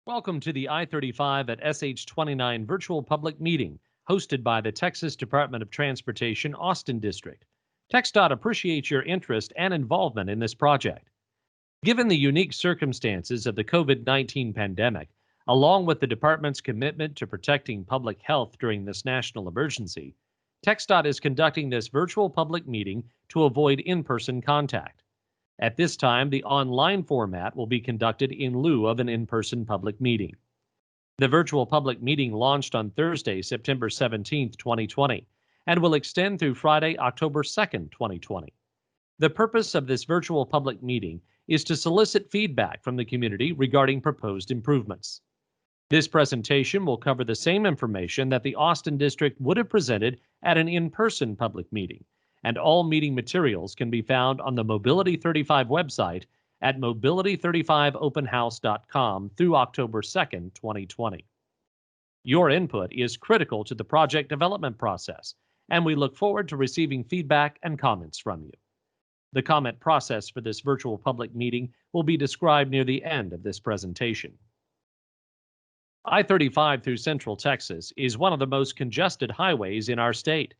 Welcome to the I-35 at SH29 virtual public meeting hosted by the Texas Department of Transportation Austin District. TxDOT appreciates your interest and involvement in this project. Given the unique circumstances of the COVID-19 pandemic, along with the department's commitment to protecting public health during this national emergency, TxDOT is conducting this virtual public meeting to avoid in-person contact. At this time, the online format will be conducted in lieu of an in-person public meeting. The virtual public meeting launched on Thursday, September 17, 2020, and will extend through Friday, October 2, 2020. The purpose of this virtual public meeting is to solicit feedback from the community regarding proposed improvements. This presentation will cover the same information that the Austin District would have presented at an in-person public meeting, and all meeting materials can be found on the Mobility 35 website at mobility35openhouse.com through October 2, 2020. Your input is critical to the project development process, and we look forward to receiving feedback and comments from you. The comment process for this virtual public meeting will be described near the end of this presentation. I-35 through Central Texas is one of the most congested highways in our state.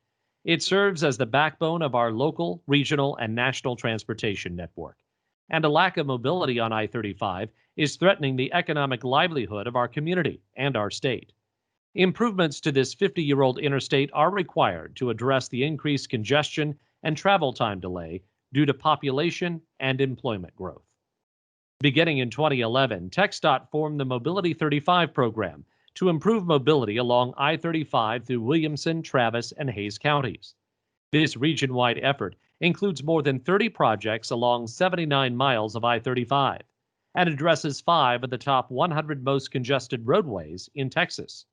It serves as the backbone of our local, regional, and national transportation network, and a lack of mobility on I-35 is threatening the economic livelihood of our community and our state. Improvements to this 50-year-old interstate are required to address the increased congestion and travel time delay due to population and employment growth. Beginning in 2011, TxDOT formed the Mobility 35 program to improve mobility along I-35 through Williamson, Travis, and Hays counties. This region-wide effort includes more than 30 projects along 79 miles of I-35 and addresses 5 of the top 100 most congested roadways in Texas.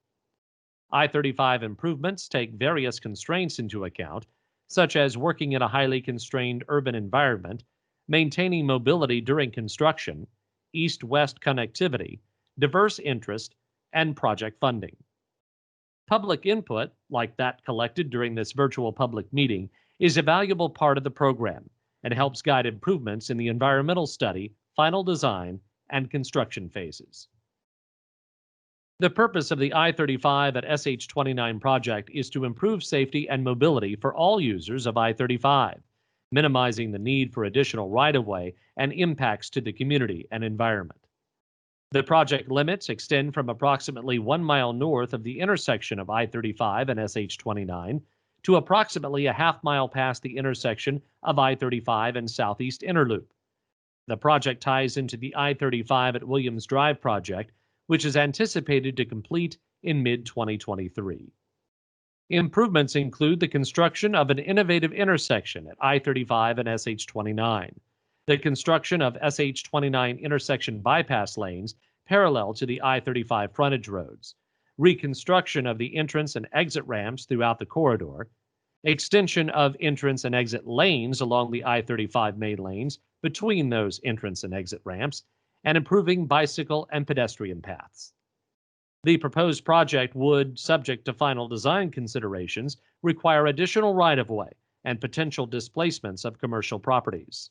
I-35 improvements take various constraints into account, such as working in a highly constrained urban environment, maintaining mobility during construction, east-west connectivity, diverse interest, and project funding. Public input, like that collected during this virtual public meeting, is a valuable part of the program and helps guide improvements in the environmental study, final design, and construction phases. The purpose of the I-35 at SH29 project is to improve safety and mobility for all users of I-35, minimizing the need for additional right-of-way and impacts to the community and environment. The project limits extend from approximately 1 mile north of the intersection of I-35 and SH29 to approximately a half mile past the intersection of I-35 and Southeast Interloop. The project ties into the I-35 at Williams Drive project, which is anticipated to complete in mid-2023. Improvements include the construction of an innovative intersection at I-35 and SH29, the construction of SH29 intersection bypass lanes parallel to the I-35 frontage roads, reconstruction of the entrance and exit ramps throughout the corridor, extension of entrance and exit lanes along the I-35 main lanes between those entrance and exit ramps, and improving bicycle and pedestrian paths. The proposed project would, subject to final design considerations, require additional right-of-way and potential displacements of commercial properties.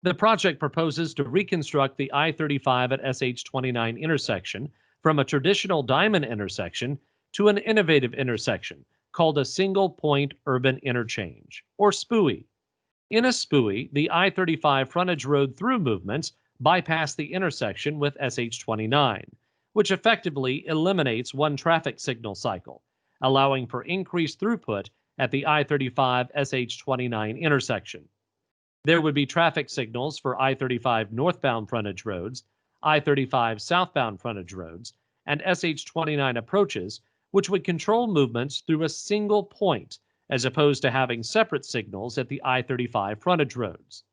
The project proposes to reconstruct the I-35 at SH29 intersection from a traditional diamond intersection to an innovative intersection called a single-point urban interchange, or SPUI. In a SPUI, the I-35 frontage road through movements bypass the intersection with SH29, which effectively eliminates one traffic signal cycle, allowing for increased throughput at the I-35 SH29 intersection. There would be traffic signals for I-35 northbound frontage roads, I-35 southbound frontage roads, and SH29 approaches, which would control movements through a single point, as opposed to having separate signals at the I-35 frontage roads.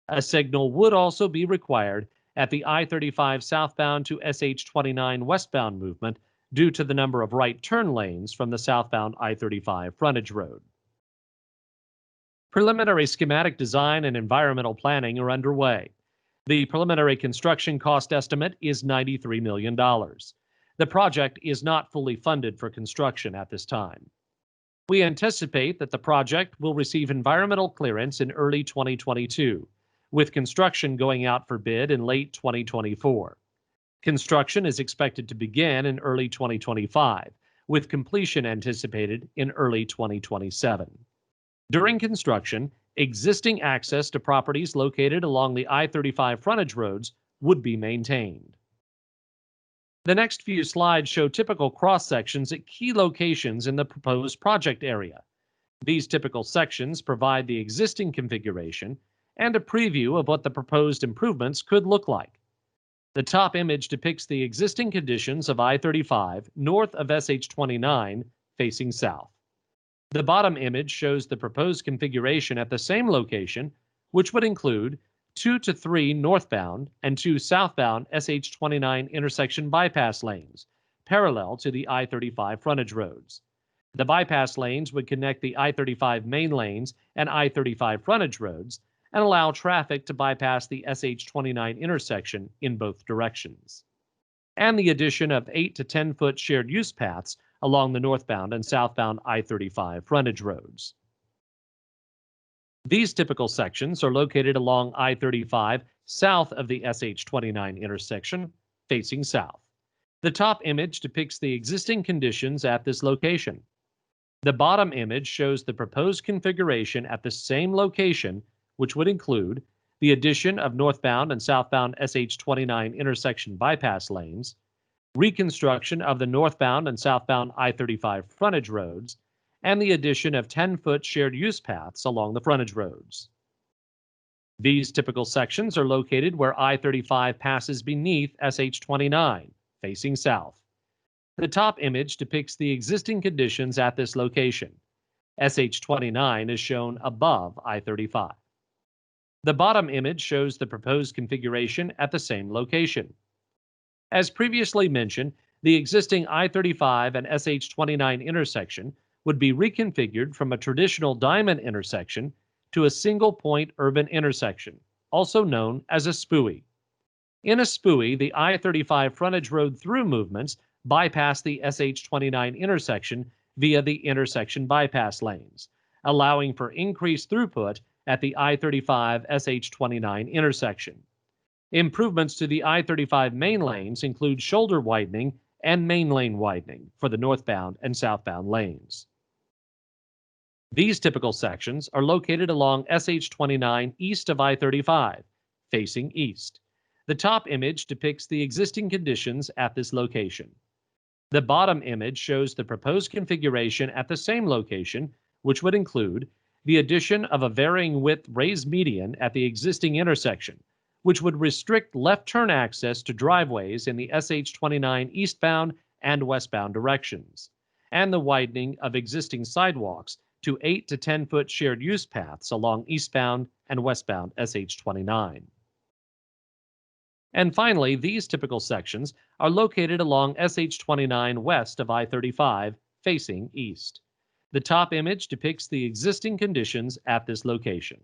A signal would also be required at the I-35 southbound to SH29 westbound movement due to the number of right turn lanes from the southbound I-35 frontage road. Preliminary schematic design and environmental planning are underway. The preliminary construction cost estimate is $93 million. The project is not fully funded for construction at this time. We anticipate that the project will receive environmental clearance in early 2022, with construction going out for bid in late 2024. Construction is expected to begin in early 2025, with completion anticipated in early 2027. During construction, existing access to properties located along the I-35 frontage roads would be maintained. The next few slides show typical cross-sections at key locations in the proposed project area. These typical sections provide the existing configuration and a preview of what the proposed improvements could look like. The top image depicts the existing conditions of I-35 north of SH-29 facing south. The bottom image shows the proposed configuration at the same location, which would include 2 to 3 northbound and 2 southbound SH-29 intersection bypass lanes, parallel to the I-35 frontage roads. The bypass lanes would connect the I-35 main lanes and I-35 frontage roads and allow traffic to bypass the SH-29 intersection in both directions. And the addition of 8 to 10-foot shared use paths along the northbound and southbound I-35 frontage roads. These typical sections are located along I-35 south of the SH-29 intersection, facing south. The top image depicts the existing conditions at this location. The bottom image shows the proposed configuration at the same location, which would include the addition of northbound and southbound SH-29 intersection bypass lanes, reconstruction of the northbound and southbound I-35 frontage roads, and the addition of 10-foot shared use paths along the frontage roads. These typical sections are located where I-35 passes beneath SH-29, facing south. The top image depicts the existing conditions at this location. SH-29 is shown above I-35. The bottom image shows the proposed configuration at the same location. As previously mentioned, the existing I-35 and SH-29 intersection would be reconfigured from a traditional diamond intersection to a single-point urban intersection, also known as a SPUI. In a SPUI, the I-35 frontage road through movements bypass the SH-29 intersection via the intersection bypass lanes, allowing for increased throughput at the I-35 SH-29 intersection. Improvements to the I-35 main lanes include shoulder widening and main lane widening for the northbound and southbound lanes. These typical sections are located along SH-29 east of I-35, facing east. The top image depicts the existing conditions at this location. The bottom image shows the proposed configuration at the same location, which would include the addition of a varying width raised median at the existing intersection, which would restrict left turn access to driveways in the SH-29 eastbound and westbound directions, and the widening of existing sidewalks to 8 to 10-foot shared use paths along eastbound and westbound SH-29. And finally, these typical sections are located along SH-29 west of I-35, facing east. The top image depicts the existing conditions at this location.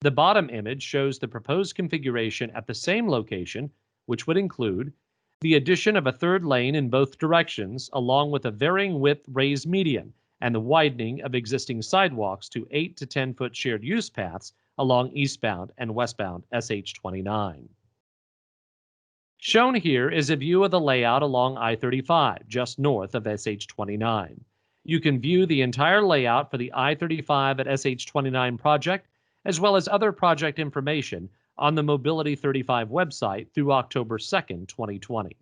The bottom image shows the proposed configuration at the same location, which would include the addition of a third lane in both directions, along with a varying width raised median, and the widening of existing sidewalks to 8 to 10-foot shared use paths along eastbound and westbound SH-29. Shown here is a view of the layout along I-35, just north of SH-29. You can view the entire layout for the I-35 at SH-29 project, as well as other project information on the Mobility 35 website through October 2, 2020.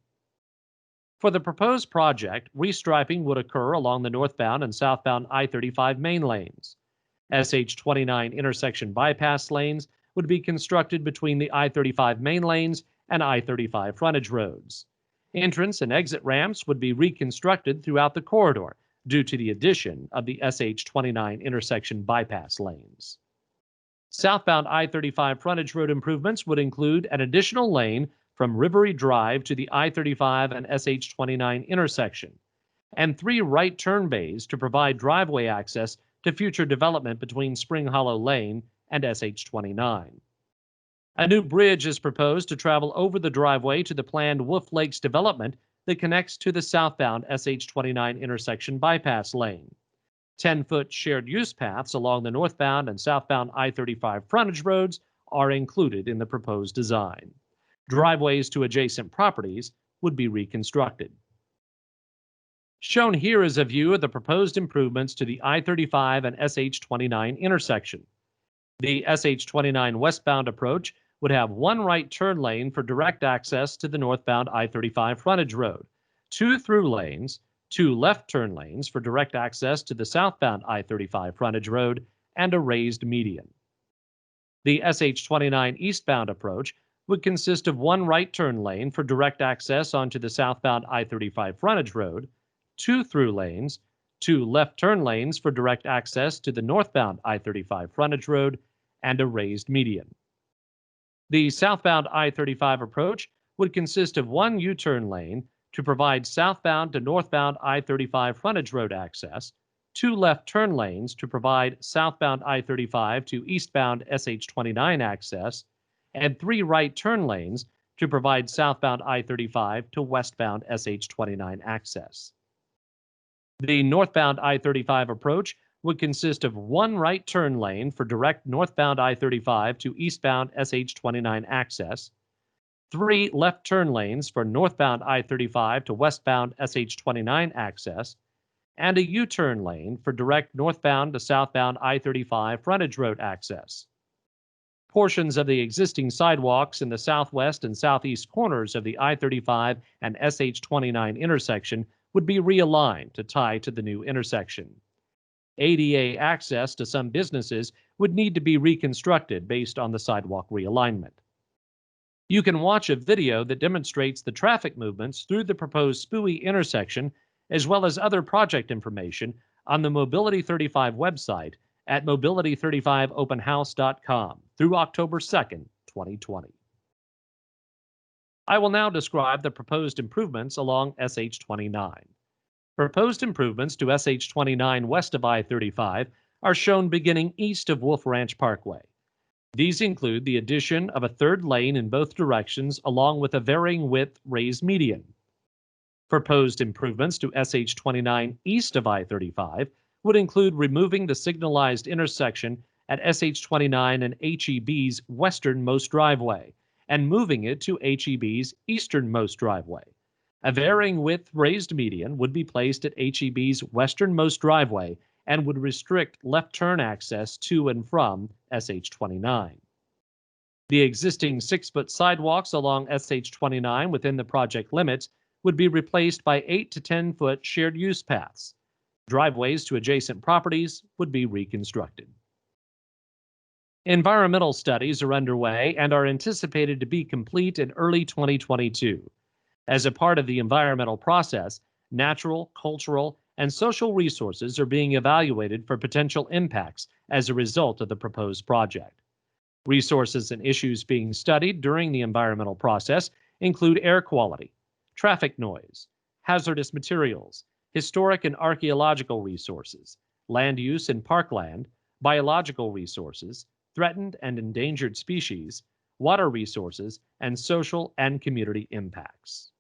For the proposed project, restriping would occur along the northbound and southbound I-35 main lanes. SH-29 intersection bypass lanes would be constructed between the I-35 main lanes and I-35 frontage roads. Entrance and exit ramps would be reconstructed throughout the corridor due to the addition of the SH-29 intersection bypass lanes. Southbound I-35 frontage road improvements would include an additional lane from Rivery Drive to the I-35 and SH-29 intersection, and 3 right turn bays to provide driveway access to future development between Spring Hollow Lane and SH-29. A new bridge is proposed to travel over the driveway to the planned Wolf Lakes development that connects to the southbound SH-29 intersection bypass lane. 10-foot shared use paths along the northbound and southbound I-35 frontage roads are included in the proposed design. Driveways to adjacent properties would be reconstructed. Shown here is a view of the proposed improvements to the I-35 and SH-29 intersection. The SH-29 westbound approach would have one right turn lane for direct access to the northbound I-35 frontage road, two through lanes, two left turn lanes for direct access to the southbound I-35 frontage road, and a raised median. The SH-29 eastbound approach would consist of one right turn lane for direct access onto the southbound I-35 frontage road, two through lanes, two left turn lanes for direct access to the northbound I-35 frontage road, and a raised median. The southbound I-35 approach would consist of one U-turn lane to provide southbound to northbound I-35 frontage road access, two left turn lanes to provide southbound I-35 to eastbound SH-29 access, and three right turn lanes to provide southbound I-35 to westbound SH-29 access. The northbound I-35 approach would consist of one right turn lane for direct northbound I-35 to eastbound SH-29 access, three left turn lanes for northbound I-35 to westbound SH-29 access, and a U-turn lane for direct northbound to southbound I-35 frontage road access. Portions of the existing sidewalks in the southwest and southeast corners of the I-35 and SH-29 intersection would be realigned to tie to the new intersection. ADA access to some businesses would need to be reconstructed based on the sidewalk realignment. You can watch a video that demonstrates the traffic movements through the proposed Spooey intersection, as well as other project information on the Mobility 35 website at mobility35openhouse.com through October 2nd, 2020. I will now describe the proposed improvements along SH-29. Proposed improvements to SH-29 west of I-35 are shown beginning east of Wolf Ranch Parkway. These include the addition of a third lane in both directions along with a varying width raised median. Proposed improvements to SH-29 east of I-35 would include removing the signalized intersection at SH-29 and HEB's westernmost driveway and moving it to HEB's easternmost driveway. A varying width raised median would be placed at HEB's westernmost driveway and would restrict left turn access to and from SH-29. The existing 6-foot sidewalks along SH-29 within the project limits would be replaced by 8 to 10-foot shared use paths. Driveways to adjacent properties would be reconstructed. Environmental studies are underway and are anticipated to be complete in early 2022. As a part of the environmental process, natural, cultural, and social resources are being evaluated for potential impacts as a result of the proposed project. Resources and issues being studied during the environmental process include air quality, traffic noise, hazardous materials, historic and archaeological resources, land use and parkland, biological resources, threatened and endangered species, water resources, and social and community impacts.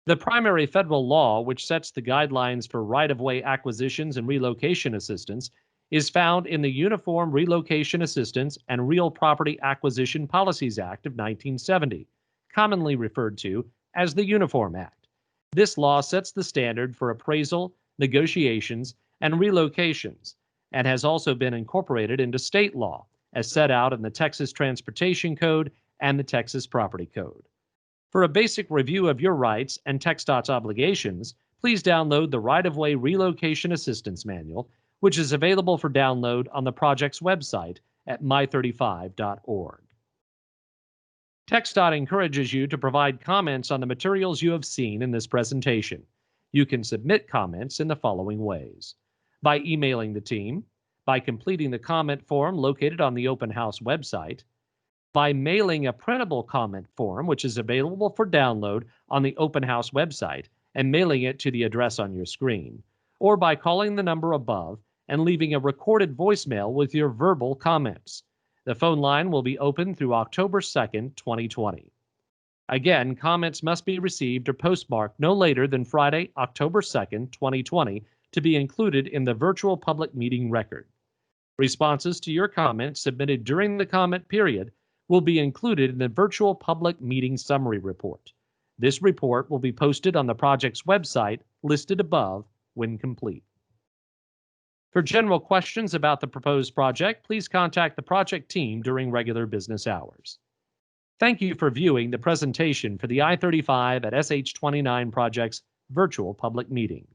The primary federal law which sets the guidelines for right-of-way acquisitions and relocation assistance is found in the Uniform Relocation Assistance and Real Property Acquisition Policies Act of 1970, commonly referred to as the Uniform Act. This law sets the standard for appraisal, negotiations, and relocations, and has also been incorporated into state law, as set out in the Texas Transportation Code and the Texas Property Code. For a basic review of your rights and TxDOT's obligations, please download the Right-of-Way Relocation Assistance Manual, which is available for download on the project's website at my35.org. TxDOT encourages you to provide comments on the materials you have seen in this presentation. You can submit comments in the following ways: by emailing the team, by completing the comment form located on the Open House website, by mailing a printable comment form which is available for download on the Open House website and mailing it to the address on your screen, or by calling the number above and leaving a recorded voicemail with your verbal comments. The phone line will be open through October 2nd, 2020. Again, comments must be received or postmarked no later than Friday, October 2nd, 2020, to be included in the virtual public meeting record. Responses to your comments submitted during the comment period will be included in the virtual public meeting summary report. This report will be posted on the project's website listed above when complete. For general questions about the proposed project, please contact the project team during regular business hours. Thank you for viewing the presentation for the I-35 at SH29 project's virtual public meetings.